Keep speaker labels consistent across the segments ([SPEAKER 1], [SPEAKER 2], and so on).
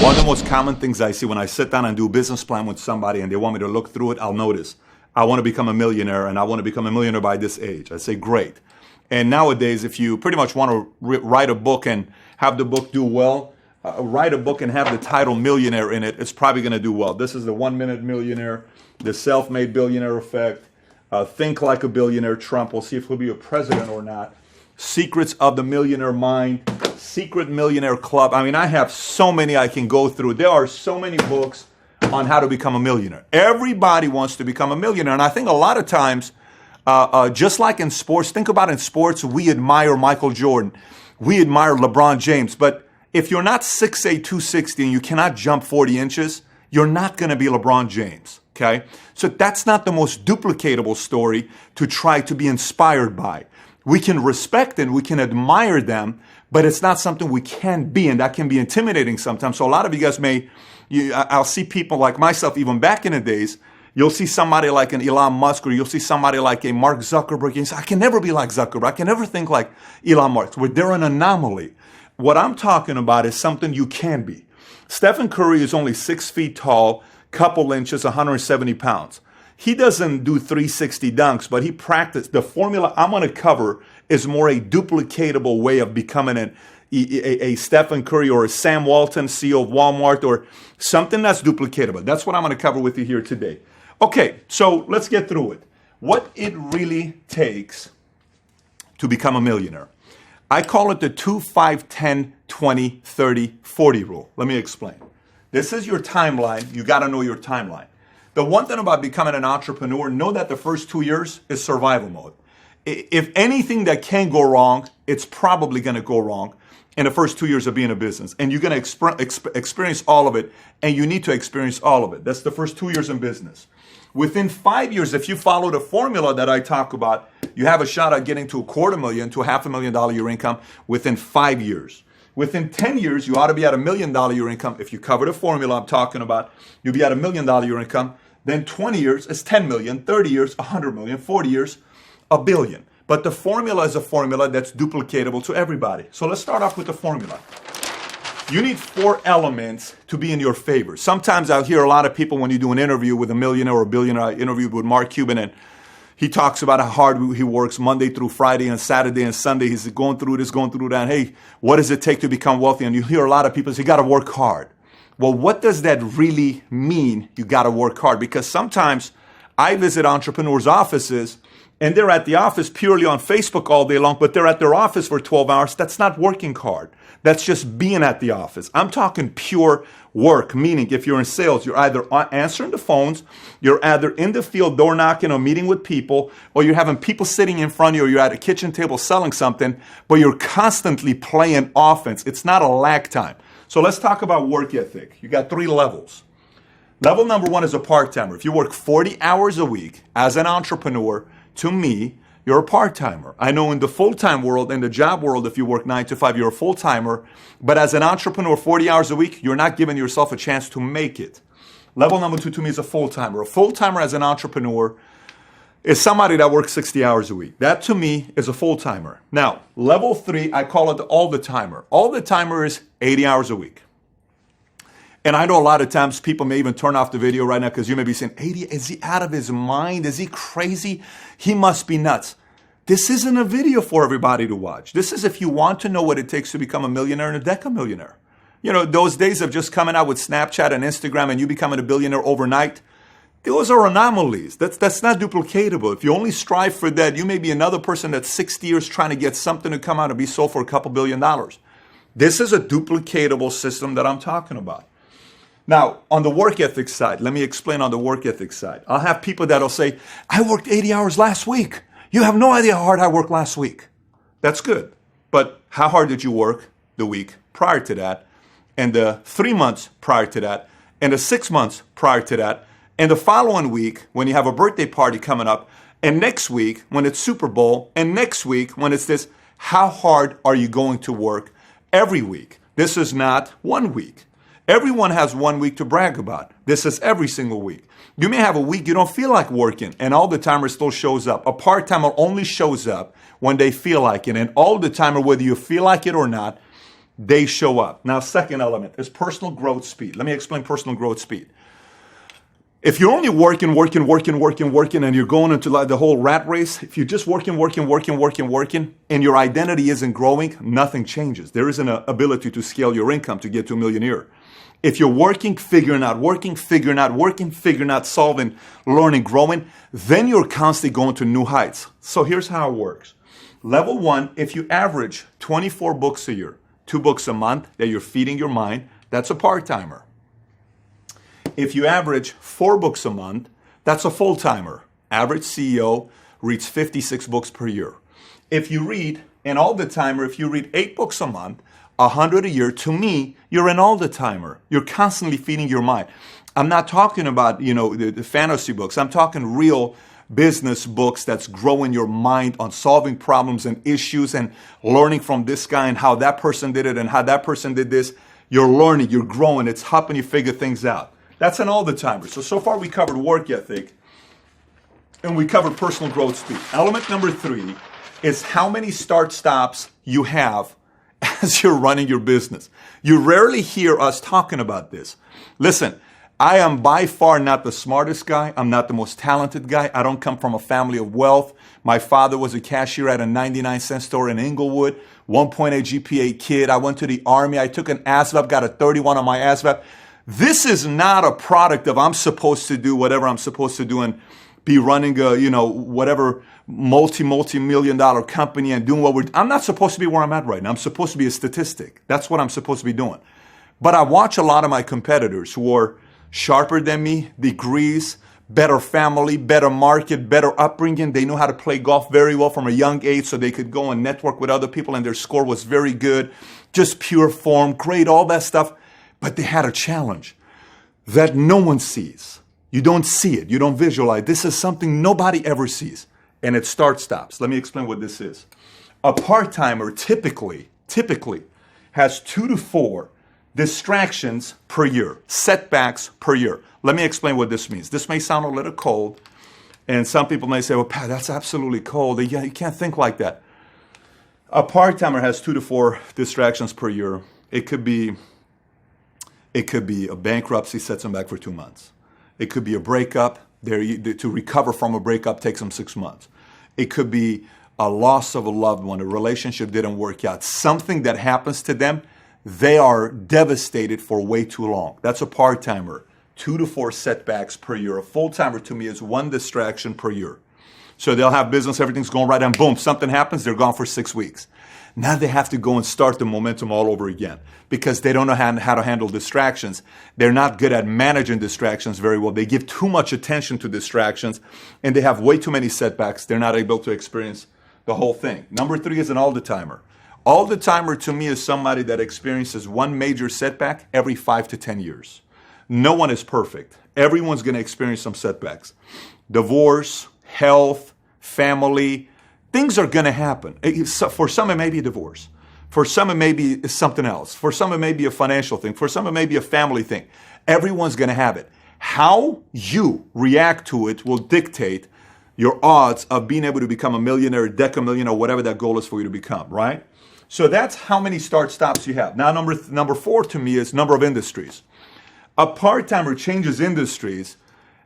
[SPEAKER 1] One of the most common things I see when I sit down and do a business plan with somebody and they want me to look through it, I'll notice, I want to become a millionaire and I want to become a millionaire by this age. I say, great. And nowadays, if you pretty much want to write a book and have the book do well, write a book and have the title Millionaire in it, it's probably going to do well. This is the 1 Minute Millionaire, the Self-Made Billionaire Effect, Think Like a Billionaire, Trump. We'll see if he'll be a president or not. Secrets of the Millionaire Mind, Secret Millionaire Club. I mean, I have so many I can go through. There are so many books on how to become a millionaire. Everybody wants to become a millionaire. And I think a lot of times, just like in sports, think about in sports, we admire Michael Jordan. We admire LeBron James. But if you're not 6'8", 260 and you cannot jump 40 inches, you're not going to be LeBron James. Okay? So that's not the most duplicatable story to try to be inspired by. We can respect and we can admire them, but it's not something we can be, and that can be intimidating sometimes. So a lot of you guys I'll see people like myself, even back in the days, you'll see somebody like an Elon Musk, or you'll see somebody like a Mark Zuckerberg, and you say, I can never be like Zuckerberg. I can never think like Elon Musk. Well, they're an anomaly. What I'm talking about is something you can be. Stephen Curry is only 6 feet tall, couple inches, 170 pounds. He doesn't do 360 dunks, but he practiced. The formula I'm going to cover is more a duplicatable way of becoming a Stephen Curry or a Sam Walton, CEO of Walmart, or something that's duplicatable. That's what I'm going to cover with you here today. Okay, so let's get through it. What it really takes to become a millionaire. I call it the 2, 5, 10, 20, 30, 40 rule. Let me explain. This is your timeline. You got to know your timeline. The one thing about becoming an entrepreneur, know that the first 2 years is survival mode. If anything that can go wrong, it's probably going to go wrong in the first 2 years of being a business. And you're going to experience all of it, and you need to experience all of it. That's the first 2 years in business. Within 5 years, if you follow the formula that I talk about, you have a shot at getting to $250,000 to $500,000 your income within 5 years. Within 10 years, you ought to be at $1 million your income. If you cover the formula I'm talking about, you'll be at $1 million your income. Then 20 years is 10 million, 30 years, 100 million, 40 years, $1 billion. But the formula is a formula that's duplicatable to everybody. So let's start off with the formula. You need 4 elements to be in your favor. Sometimes I'll hear a lot of people when you do an interview with a millionaire or a billionaire. I interviewed with Mark Cuban, and he talks about how hard he works Monday through Friday and Saturday and Sunday. He's going through this, going through that. And, hey, what does it take to become wealthy? And you hear a lot of people say, you got to work hard. Well, what does that really mean? You got to work hard, because sometimes I visit entrepreneurs' offices and they're at the office purely on Facebook all day long, but they're at their office for 12 hours. That's not working hard. That's just being at the office. I'm talking pure work, meaning if you're in sales, you're either answering the phones, you're either in the field door knocking or meeting with people, or you're having people sitting in front of you, or you're at a kitchen table selling something, but you're constantly playing offense. It's not a lag time. So let's talk about work ethic. You got 3 levels. Level number 1 is a part-timer. If you work 40 hours a week as an entrepreneur, to me, you're a part-timer. I know in the full-time world, in the job world, if you work 9 to 5, you're a full-timer. But as an entrepreneur, 40 hours a week, you're not giving yourself a chance to make it. Level number 2 to me is a full-timer. A full-timer as an entrepreneur is somebody that works 60 hours a week. That to me is a full-timer. Now, level 3, I call it the all-the-timer. All-the-timer is 80 hours a week. And I know a lot of times people may even turn off the video right now because you may be saying, 80, is he out of his mind? Is he crazy? He must be nuts. This isn't a video for everybody to watch. This is if you want to know what it takes to become a millionaire and a decamillionaire. You know, those days of just coming out with Snapchat and Instagram and you becoming a billionaire overnight, those are anomalies. That's not duplicatable. If you only strive for that, you may be another person that's 60 years trying to get something to come out and be sold for a couple $2 billion. This is a duplicatable system that I'm talking about. Now, on the work ethic side, let me explain on the work ethic side. I'll have people that'll say, I worked 80 hours last week. You have no idea how hard I worked last week. That's good. But how hard did you work the week prior to that, and the 3 months prior to that, and the 6 months prior to that, and the following week when you have a birthday party coming up, and next week when it's Super Bowl, and next week when it's this? How hard are you going to work every week? This is not 1 week. Everyone has 1 week to brag about. This is every single week. You may have a week you don't feel like working, and all the timer still shows up. A part-timer only shows up when they feel like it, and all the timer, whether you feel like it or not, they show up. Now, second element is personal growth speed. Let me explain personal growth speed. If you're only working, and you're going into like the whole rat race, if you're just working, and your identity isn't growing, nothing changes. There isn't an ability to scale your income to get to a millionaire. If you're working, figuring out, solving, learning, growing, then you're constantly going to new heights. So here's how it works. Level 1, if you average 24 books a year, 2 books a month that you're feeding your mind, that's a part-timer. If you average 4 books a month, that's a full-timer. Average CEO reads 56 books per year. If you read, an all-the-timer, if you read 8 books a month, 100 a year, to me, you're an all-the-timer. You're constantly feeding your mind. I'm not talking about, the fantasy books. I'm talking real business books that's growing your mind on solving problems and issues and learning from this guy and how that person did it and how that person did this. You're learning, you're growing, it's helping you figure things out. That's an all-the-timer. So far we covered work ethic and we covered personal growth speed. Element number 3 is how many start-stops you have as you're running your business. You rarely hear us talking about this. Listen, I am by far not the smartest guy. I'm not the most talented guy. I don't come from a family of wealth. My father was a cashier at a 99-cent store in Inglewood, 1.8 GPA kid. I went to the Army. I took an ASVAB, got a 31 on my ASVAB. This is not a product of I'm supposed to do whatever I'm supposed to do and be running a, whatever multi-million dollar company and doing I'm not supposed to be where I'm at right now. I'm supposed to be a statistic. That's what I'm supposed to be doing. But I watch a lot of my competitors who are sharper than me, degrees, better family, better market, better upbringing. They knew how to play golf very well from a young age so they could go and network with other people and their score was very good. Just pure form, great, all that stuff. But they had a challenge that no one sees. You don't see it. You don't visualize. This is something nobody ever sees. And it start-stops. Let me explain what this is. A part-timer typically has 2 to 4 distractions per year, setbacks per year. Let me explain what this means. This may sound a little cold, and some people may say, well, Pat, that's absolutely cold. Yeah, you can't think like that. A part-timer has 2 to 4 distractions per year. It could be a bankruptcy sets them back for 2 months. It could be a breakup. To recover from a breakup takes them 6 months. It could be a loss of a loved one. A relationship didn't work out. Something that happens to them, they are devastated for way too long. That's a part-timer. 2 to 4 setbacks per year. A full-timer to me is 1 distraction per year. So they'll have business, everything's going right, and boom, something happens, they're gone for 6 weeks. Now they have to go and start the momentum all over again because they don't know how to handle distractions. They're not good at managing distractions very well. They give too much attention to distractions and they have way too many setbacks. They're not able to experience the whole thing. Number 3 is an all-the-timer. All-the-timer to me is somebody that experiences 1 major setback every 5 to 10 years. No one is perfect. Everyone's going to experience some setbacks. Divorce, health, family, things are going to happen. For some, it may be a divorce. For some, it may be something else. For some, it may be a financial thing. For some, it may be a family thing. Everyone's going to have it. How you react to it will dictate your odds of being able to become a millionaire, decamillionaire, whatever that goal is for you to become, right? So that's how many start-stops you have. Now, number 4 to me is number of industries. A part-timer changes industries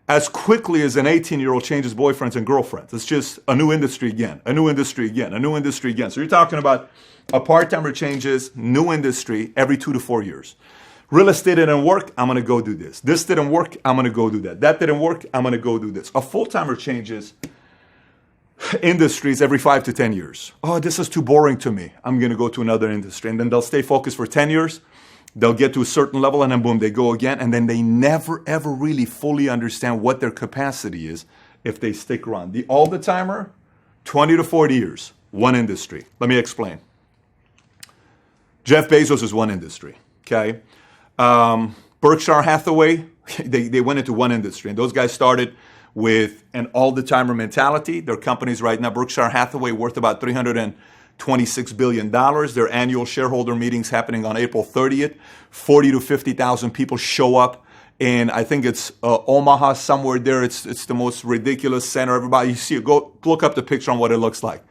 [SPEAKER 1] as quickly as an 18-year-old changes boyfriends and girlfriends. It's just a new industry again, a new industry again, a new industry again. So you're talking about a part-timer changes new industry every 2 to 4 years. Real estate didn't work, I'm going to go do this. This didn't work, I'm going to go do that. That didn't work, I'm going to go do this. A full-timer changes industries every 5 to 10 years. Oh, this is too boring to me. I'm going to go to another industry. And then they'll stay focused for 10 years. They'll get to a certain level and then boom, they go again. And then they never, ever really fully understand what their capacity is if they stick around. The all-the-timer, 20 to 40 years, 1 industry. Let me explain. Jeff Bezos is 1 industry, okay? Berkshire Hathaway, they went into 1 industry. And those guys started with an all-the-timer mentality. Their companies right now, Berkshire Hathaway, worth about $326 billion. Their annual shareholder meetings happening on April 30th. 40 to 50,000 people show up. And I think it's Omaha, somewhere there. It's the most ridiculous center. Everybody, you see it, go look up the picture on what it looks like.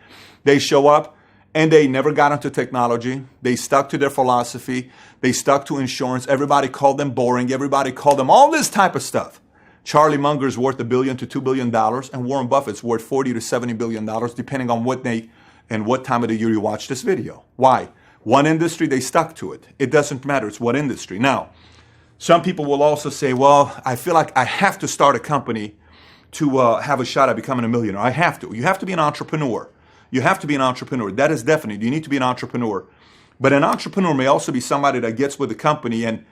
[SPEAKER 1] They show up And they never got into technology. They stuck to their philosophy. They stuck to insurance. Everybody called them boring. Everybody called them all this type of stuff. Charlie Munger's worth $1 billion to $2 billion, and Warren Buffett's worth $40 to $70 billion, depending on what day and what time of the year you watch this video. Why? One industry, they stuck to it. It doesn't matter. It's what industry. Now, some people will also say, well, I feel like I have to start a company to have a shot at becoming a millionaire. I have to. You have to be an entrepreneur. You have to be an entrepreneur. That is definite. You need to be an entrepreneur. But an entrepreneur may also be somebody that gets with a company and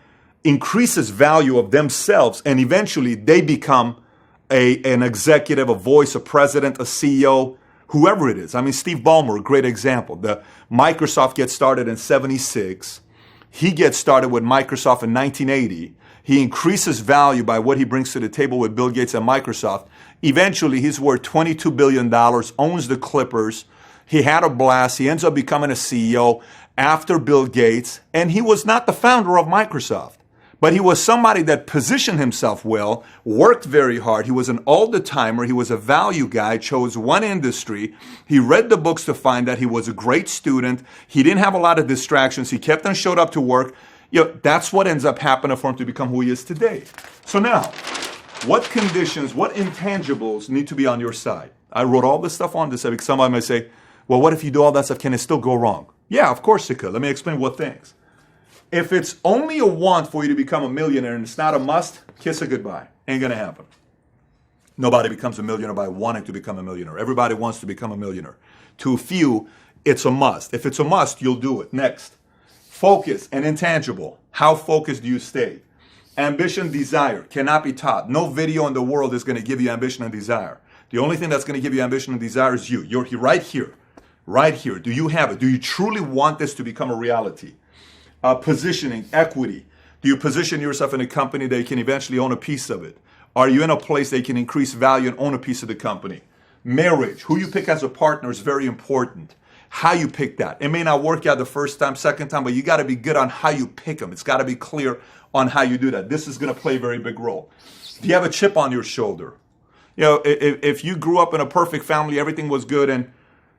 [SPEAKER 1] increases value of themselves, and eventually they become an executive, a voice, a president, a CEO, whoever it is. I mean, Steve Ballmer, a great example. The Microsoft gets started in 76. He gets started with Microsoft in 1980. He increases value by what he brings to the table with Bill Gates and Microsoft. Eventually, he's worth $22 billion, owns the Clippers. He had a blast. He ends up becoming a CEO after Bill Gates. And he was not the founder of Microsoft, but he was somebody that positioned himself well, worked very hard. He was an all-the-timer. He was a value guy, chose one industry. He read the books to find that he was a great student. He didn't have a lot of distractions. He kept on showed up to work. That's what ends up happening for him to become who he is today. So now, what conditions, what intangibles need to be on your side? I wrote all this stuff on this because somebody might say, well, what if you do all that stuff? Can it still go wrong? Yeah, of course it could. Let me explain what things. If it's only a want for you to become a millionaire and it's not a must, kiss it goodbye. Ain't going to happen. Nobody becomes a millionaire by wanting to become a millionaire. Everybody wants to become a millionaire. To a few, it's a must. If it's a must, you'll do it. Next, focus and intangible. How focused do you stay? Ambition, desire cannot be taught. No video in the world is going to give you ambition and desire. The only thing that's going to give you ambition and desire is you. You're right here. Right here. Do you have it? Do you truly want this to become a reality? Positioning, equity. Do you position yourself in a company that you can eventually own a piece of it? Are you in a place that you can increase value and own a piece of the company? Marriage. Who you pick as a partner is very important. How you pick that. It may not work out the first time, second time, but you got to be good on how you pick them. It's got to be clear on how you do that. This is going to play a very big role. Do you have a chip on your shoulder? If you grew up in a perfect family, everything was good, and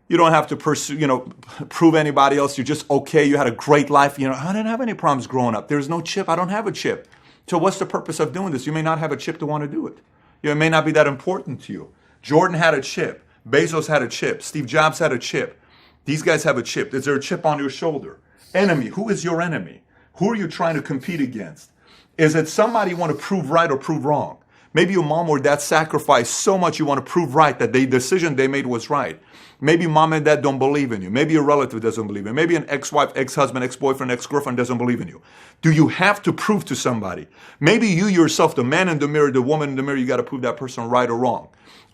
[SPEAKER 1] you don't have to pursue, prove anybody else. You're just okay. You had a great life. I didn't have any problems growing up. There's no chip. I don't have a chip. So what's the purpose of doing this? You may not have a chip to want to do it. It may not be that important to you. Jordan had a chip. Bezos had a chip. Steve Jobs had a chip. These guys have a chip. Is there a chip on your shoulder? Enemy. Who is your enemy? Who are you trying to compete against? Is it somebody you want to prove right or prove wrong? Maybe your mom or dad sacrificed so much you want to prove right that the decision they made was right. Maybe mom and dad don't believe in you. Maybe a relative doesn't believe in you. Maybe an ex-wife, ex-husband, ex-boyfriend, ex-girlfriend doesn't believe in you. Do you have to prove to somebody? Maybe you yourself, the man in the mirror, the woman in the mirror, you got to prove that person right or wrong.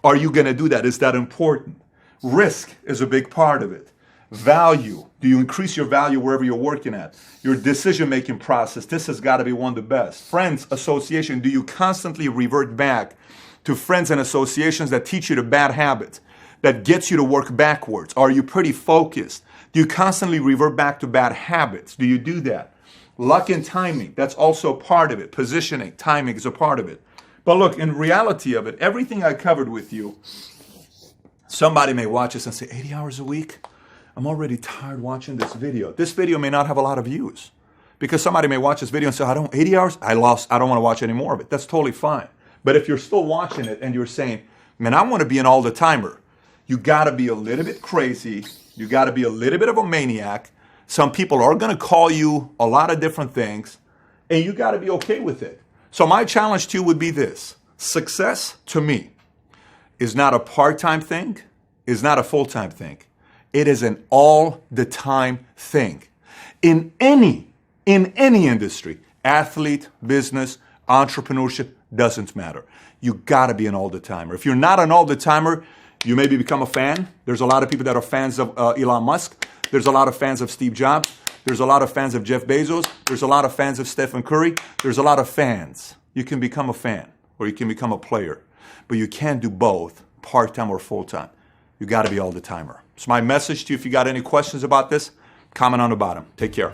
[SPEAKER 1] Are you going to do that? Is that important? Risk is a big part of it. Value. Do you increase your value wherever you're working at? Your decision-making process. This has got to be one of the best. Friends, association. Do you constantly revert back to friends and associations that teach you the bad habits, that gets you to work backwards? Are you pretty focused? Do you constantly revert back to bad habits? Do you do that? Luck and timing. That's also part of it. Positioning, timing is a part of it. But look, in reality of it, everything I covered with you, somebody may watch this and say, 80 hours a week? I'm already tired watching this video. This video may not have a lot of views because somebody may watch this video and say, 80 hours? I don't want to watch any more of it. That's totally fine. But if you're still watching it and you're saying, man, I want to be an all-the-timer, you got to be a little bit crazy. You got to be a little bit of a maniac. Some people are going to call you a lot of different things, and you got to be okay with it. So my challenge to you would be this. Success, to me, is not a part-time thing, is not a full-time thing. It is an all-the-time thing. In any industry, athlete, business, entrepreneurship, doesn't matter. You got to be an all-the-timer. If you're not an all-the-timer, you maybe become a fan. There's a lot of people that are fans of Elon Musk. There's a lot of fans of Steve Jobs. There's a lot of fans of Jeff Bezos. There's a lot of fans of Stephen Curry. There's a lot of fans. You can become a fan or you can become a player, but you can't do both, part-time or full-time. You got to be all-the-timer. So my message to you, if you got any questions about this, comment on the bottom. Take care.